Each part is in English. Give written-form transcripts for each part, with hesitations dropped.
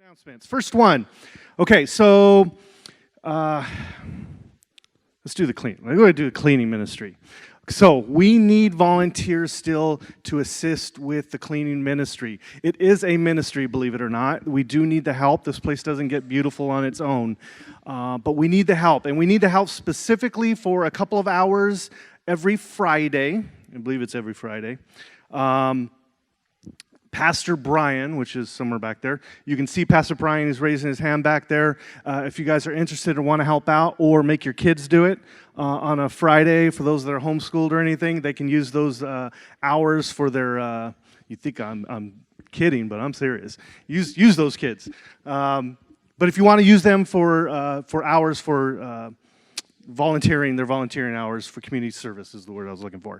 Announcements. First one. Okay, so let's do the clean. We're going to do the cleaning ministry. So we need volunteers still to assist with the cleaning ministry. It is a ministry, believe it or not. We do need the help. This place doesn't get beautiful on its own, but we need the help. And we need the help specifically for a couple of hours every Friday. I believe it's every Friday. Pastor Brian, which is somewhere back there. You can see Pastor Brian is raising his hand back there. If you guys are interested or want to help out or make your kids do it on a Friday, for those that are homeschooled or anything, they can use those hours for their, you think I'm kidding, but I'm serious. Use those kids. But if you want to use them for hours for volunteering, their volunteering hours for community service is the word I was looking for.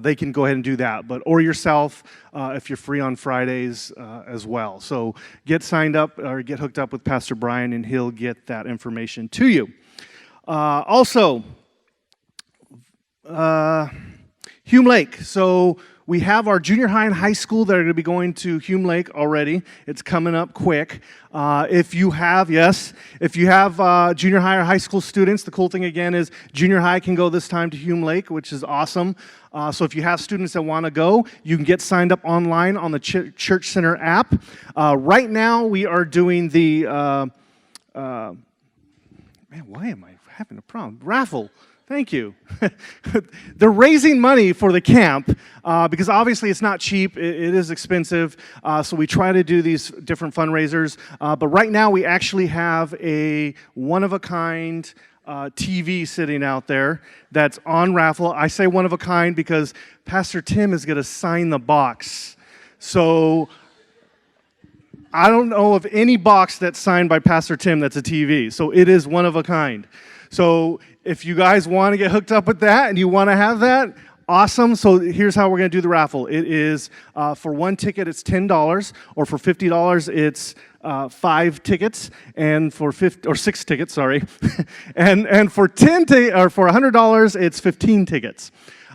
They can go ahead and do that, or yourself if you're free on Fridays as well. So get signed up or get hooked up with Pastor Brian, and he'll get that information to you. Also, Hume Lake. So we have our junior high and high school that are going to be going to Hume Lake already. It's coming up quick. If you have junior high or high school students, the cool thing again is junior high can go this time to Hume Lake, which is awesome. So if you have students that want to go, you can get signed up online on the Church Center app. Right now we are doing the, man, why am I having a problem? Raffle. Thank you. They're raising money for the camp because obviously it's not cheap. It is expensive. So we try to do these different fundraisers. But right now we actually have a one-of-a-kind TV sitting out there that's on raffle. I say one-of-a-kind because Pastor Tim is going to sign the box. So I don't know of any box that's signed by Pastor Tim that's a TV. So it is one-of-a-kind. So if you guys want to get hooked up with that and you want to have that, awesome. So here's how we're going to do the raffle. It is for one ticket, it's $10, or for $50, it's 5 tickets, and for 6 tickets, sorry, and for for $100, it's 15 tickets.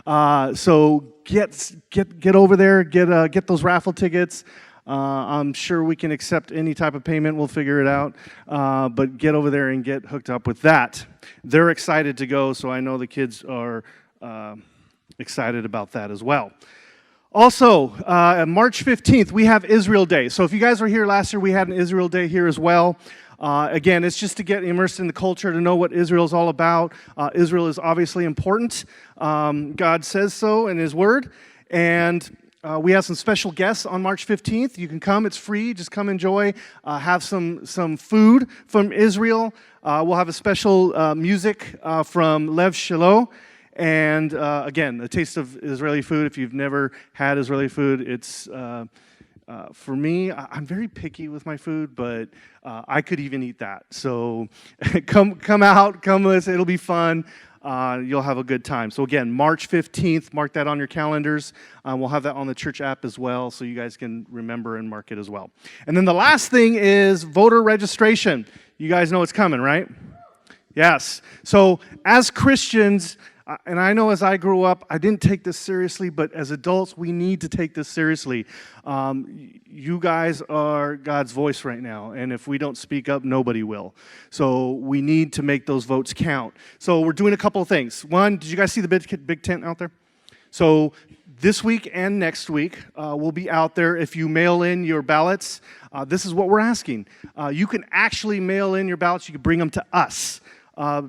So get over there, get those raffle tickets. I'm sure we can accept any type of payment. We'll figure it out. But get over there and get hooked up with that. They're excited to go, so I know the kids are excited about that as well. Also, March 15th, we have Israel Day. So if you guys were here last year, we had an Israel Day here as well. Again, it's just to get immersed in the culture, to know what Israel is all about. Israel is obviously important. God says so in His Word. And we have some special guests on March 15th. You can come. It's free. Just come enjoy. Have some food from Israel. We'll have a special music from Lev Shiloh. And again, a taste of Israeli food. If you've never had Israeli food, it's, for me, I'm very picky with my food, but I could even eat that. So come out, come with us. It'll be fun. You'll have a good time. So again, March 15th, mark that on your calendars. We'll have that on the church app as well, so you guys can remember and mark it as well. And then the last thing is voter registration. You guys know it's coming, right? Yes. So as Christians, and I know as I grew up, I didn't take this seriously, but as adults, we need to take this seriously. You guys are God's voice right now, and if we don't speak up, nobody will. So we need to make those votes count. So we're doing a couple of things. One, did you guys see the big tent out there? So this week and next week, we'll be out there. If you mail in your ballots, this is what we're asking. You can actually mail in your ballots. You can bring them to us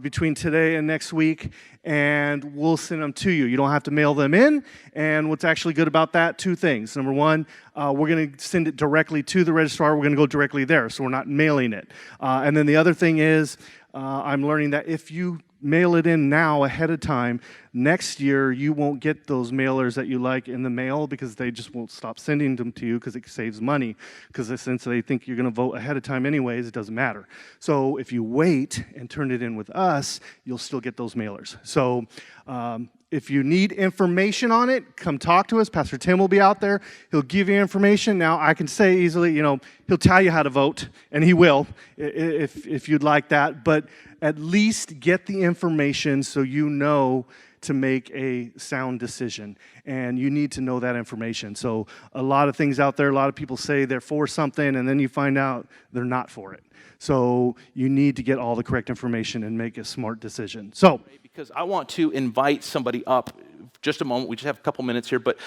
between today and next week, and we'll send them to you. You don't have to mail them in, and what's actually good about that, 2 things. Number one, we're going to send it directly to the registrar. We're going to go directly there, so we're not mailing it. And then the other thing is, I'm learning that if you mail it in now ahead of time, next year you won't get those mailers that you like in the mail because they just won't stop sending them to you because it saves money. Because since they think you're going to vote ahead of time anyways, it doesn't matter. So if you wait and turn it in with us, you'll still get those mailers. So if you need information on it, come talk to us. Pastor Tim will be out there. He'll give you information. Now, I can say easily, he'll tell you how to vote, and he will if you'd like that. But at least get the information so you know to make a sound decision. And you need to know that information. So a lot of things out there, a lot of people say they're for something, and then you find out they're not for it. So you need to get all the correct information and make a smart decision. So, because I want to invite somebody up just a moment. We just have a couple minutes here, but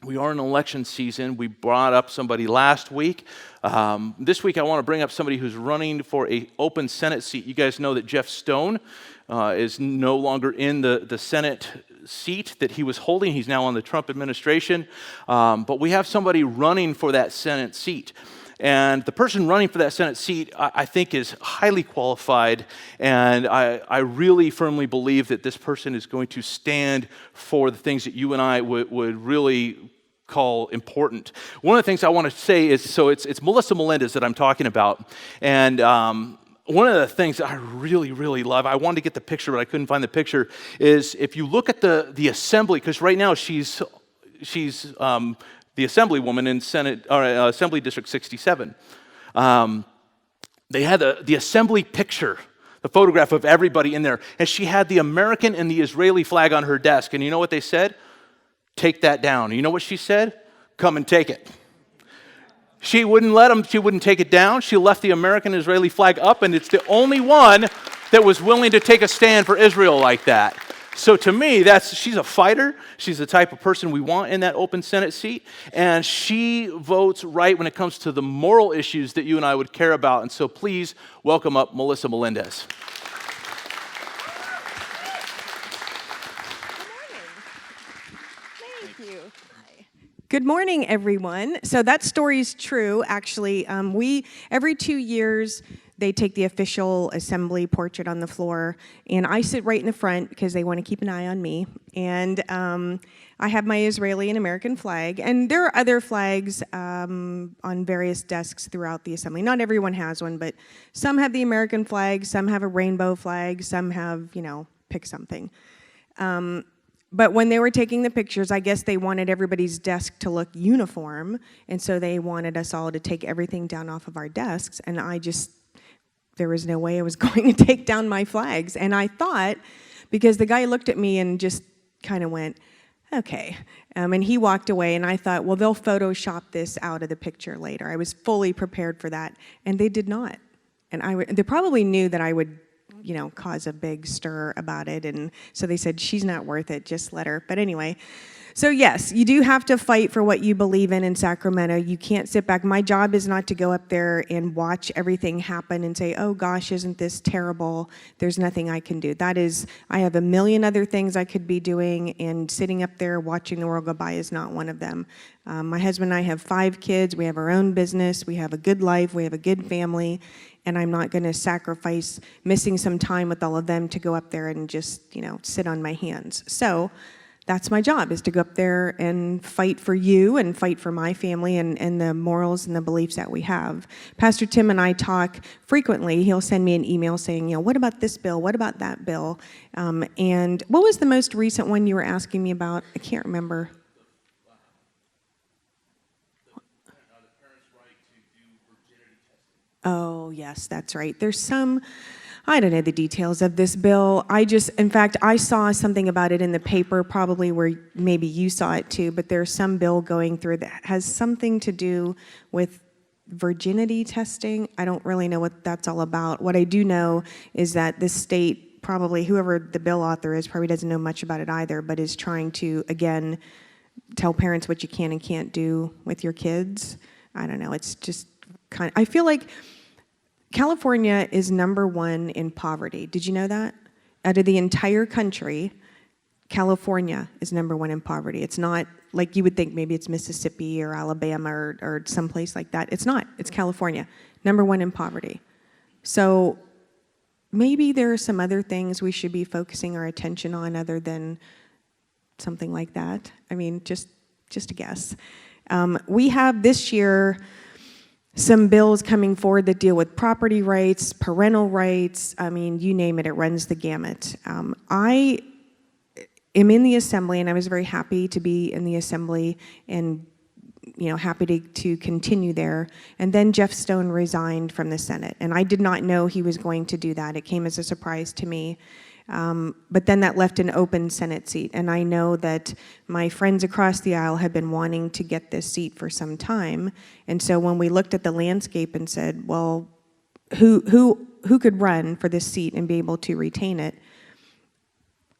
we are in election season. We brought up somebody last week. This week I want to bring up somebody who's running for an open Senate seat. You guys know that Jeff Stone is no longer in the Senate seat that he was holding. He's now on the Trump administration. But we have somebody running for that Senate seat. And the person running for that Senate seat, I think, is highly qualified, and I really firmly believe that this person is going to stand for the things that you and I would really call important. One of the things I want to say is, so it's Melissa Melendez that I'm talking about, and one of the things I really, really love, I wanted to get the picture, but I couldn't find the picture, is if you look at the assembly, because right now she's the assemblywoman in Assembly District 67. They had the assembly picture, the photograph of everybody in there, and she had the American and the Israeli flag on her desk. And you know what they said? Take that down. And you know what she said? Come and take it. She wouldn't let them. She wouldn't take it down. She left the American and Israeli flag up, and it's the only one that was willing to take a stand for Israel like that. So to me, she's a fighter. She's the type of person we want in that open Senate seat. And she votes right when it comes to the moral issues that you and I would care about. And so please welcome up Melissa Melendez. Thank you. Good morning, everyone. So that story's true, actually. Every 2 years, they take the official assembly portrait on the floor, and I sit right in the front because they want to keep an eye on me. And I have my Israeli and American flag, and there are other flags on various desks throughout the assembly. Not everyone has one, but some have the American flag, some have a rainbow flag, some have, pick something. But when they were taking the pictures, I guess they wanted everybody's desk to look uniform, and so they wanted us all to take everything down off of our desks, and there was no way I was going to take down my flags. And I thought, because the guy looked at me and just kind of went, okay. And he walked away, and I thought, well, they'll Photoshop this out of the picture later. I was fully prepared for that, and they did not. And they probably knew that I would, cause a big stir about it, and so they said, she's not worth it, just let her. But anyway, so yes, you do have to fight for what you believe in Sacramento. You can't sit back. My job is not to go up there and watch everything happen and say, oh gosh, isn't this terrible? There's nothing I can do. I have a million other things I could be doing, and sitting up there watching the world go by is not one of them. My husband and I have 5 kids. We have our own business. We have a good life. We have a good family. And I'm not going to sacrifice missing some time with all of them to go up there and just, sit on my hands. So that's my job, is to go up there and fight for you and fight for my family and the morals and the beliefs that we have. Pastor Tim and I talk frequently. He'll send me an email saying, what about this bill? What about that bill? And what was the most recent one you were asking me about? I can't remember. Oh, yes, that's right. There's some, I don't know the details of this bill. In fact, I saw something about it in the paper, probably where maybe you saw it too, but there's some bill going through that has something to do with virginity testing. I don't really know what that's all about. What I do know is that this state, probably whoever the bill author is, probably doesn't know much about it either, but is trying to, again, tell parents what you can and can't do with your kids. I don't know, it's just I feel like California is #1 in poverty. Did you know that? Out of the entire country, California is #1 in poverty. It's not like you would think maybe it's Mississippi or Alabama or someplace like that. It's not. It's California, #1 in poverty. So maybe there are some other things we should be focusing our attention on other than something like that. I mean, just a guess. We have this year some bills coming forward that deal with property rights, parental rights. I mean, you name it, it runs the gamut. I am in the assembly, and I was very happy to be in the assembly and happy to continue there. And then Jeff Stone resigned from the Senate, and I did not know he was going to do that. It came as a surprise to me. But then that left an open Senate seat. And I know that my friends across the aisle have been wanting to get this seat for some time. And so when we looked at the landscape and said, well, who could run for this seat and be able to retain it?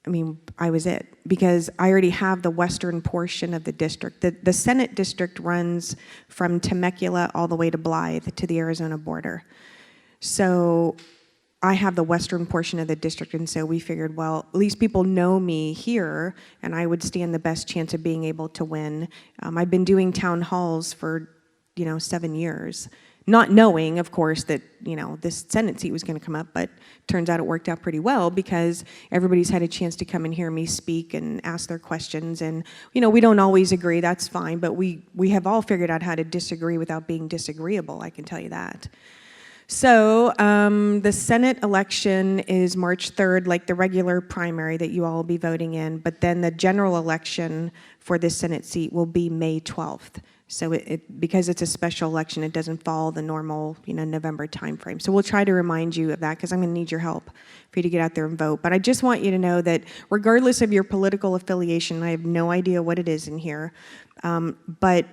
I mean, I was it, because I already have the western portion of the district. The Senate district runs from Temecula all the way to Blythe to the Arizona border. So I have the western portion of the district, and so we figured, well, at least people know me here, and I would stand the best chance of being able to win. I've been doing town halls for, 7 years, not knowing, of course, that, this Senate seat was going to come up, but turns out it worked out pretty well because everybody's had a chance to come and hear me speak and ask their questions. And, we don't always agree, that's fine, but we have all figured out how to disagree without being disagreeable, I can tell you that. So the Senate election is March 3rd, like the regular primary that you all will be voting in, but then the general election for this Senate seat will be May 12th. So because it's a special election, it doesn't follow the normal, November timeframe. So we'll try to remind you of that because I'm going to need your help for you to get out there and vote. But I just want you to know that regardless of your political affiliation, I have no idea what it is in here, but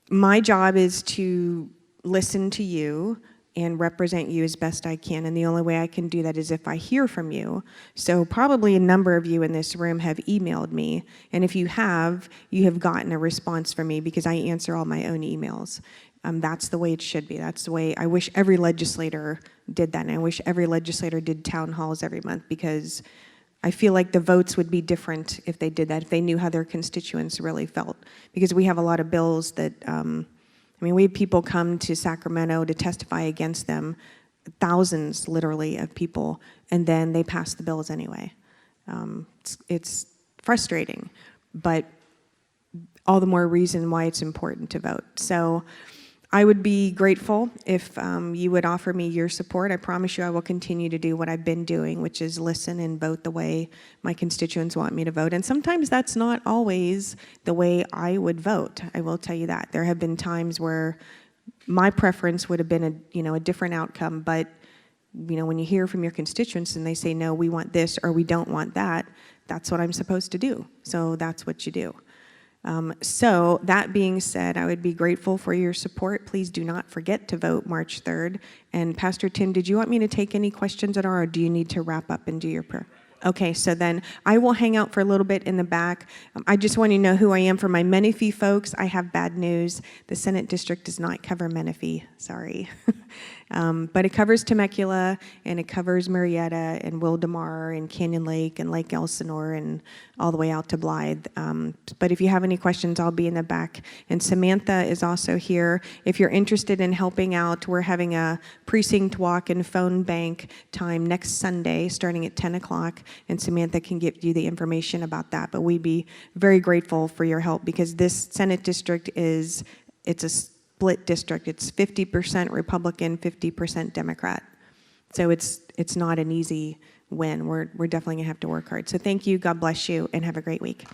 my job is to listen to you and represent you as best I can. And the only way I can do that is if I hear from you. So probably a number of you in this room have emailed me. And if you have gotten a response from me because I answer all my own emails. That's the way it should be. That's the way I wish every legislator did that. And I wish every legislator did town halls every month, because I feel like the votes would be different if they did that, if they knew how their constituents really felt. Because we have a lot of bills that, we have people come to Sacramento to testify against them, thousands literally of people, and then they pass the bills anyway. It's frustrating, but all the more reason why it's important to vote. So I would be grateful if you would offer me your support. I promise you I will continue to do what I've been doing, which is listen and vote the way my constituents want me to vote. And sometimes that's not always the way I would vote. I will tell you that. There have been times where my preference would have been a different outcome, but when you hear from your constituents and they say, no, we want this or we don't want that, that's what I'm supposed to do. So that's what you do. So that being said, I would be grateful for your support. Please do not forget to vote March 3rd. And Pastor Tim, did you want me to take any questions at all, or do you need to wrap up and do your prayer? Okay, so then I will hang out for a little bit in the back. I just want you to know who I am. For my Menifee folks, I have bad news. The Senate District does not cover Menifee, sorry. But it covers Temecula, and it covers Murrieta, and Wildomar, and Canyon Lake, and Lake Elsinore, and all the way out to Blythe. But if you have any questions, I'll be in the back. And Samantha is also here. If you're interested in helping out, we're having a precinct walk and phone bank time next Sunday, starting at 10 o'clock, and Samantha can give you the information about that. But we'd be very grateful for your help, because this Senate district it's a split district. It's 50% Republican, 50% Democrat. So it's not an easy win. We're definitely gonna have to work hard. So thank you, God bless you, and have a great week.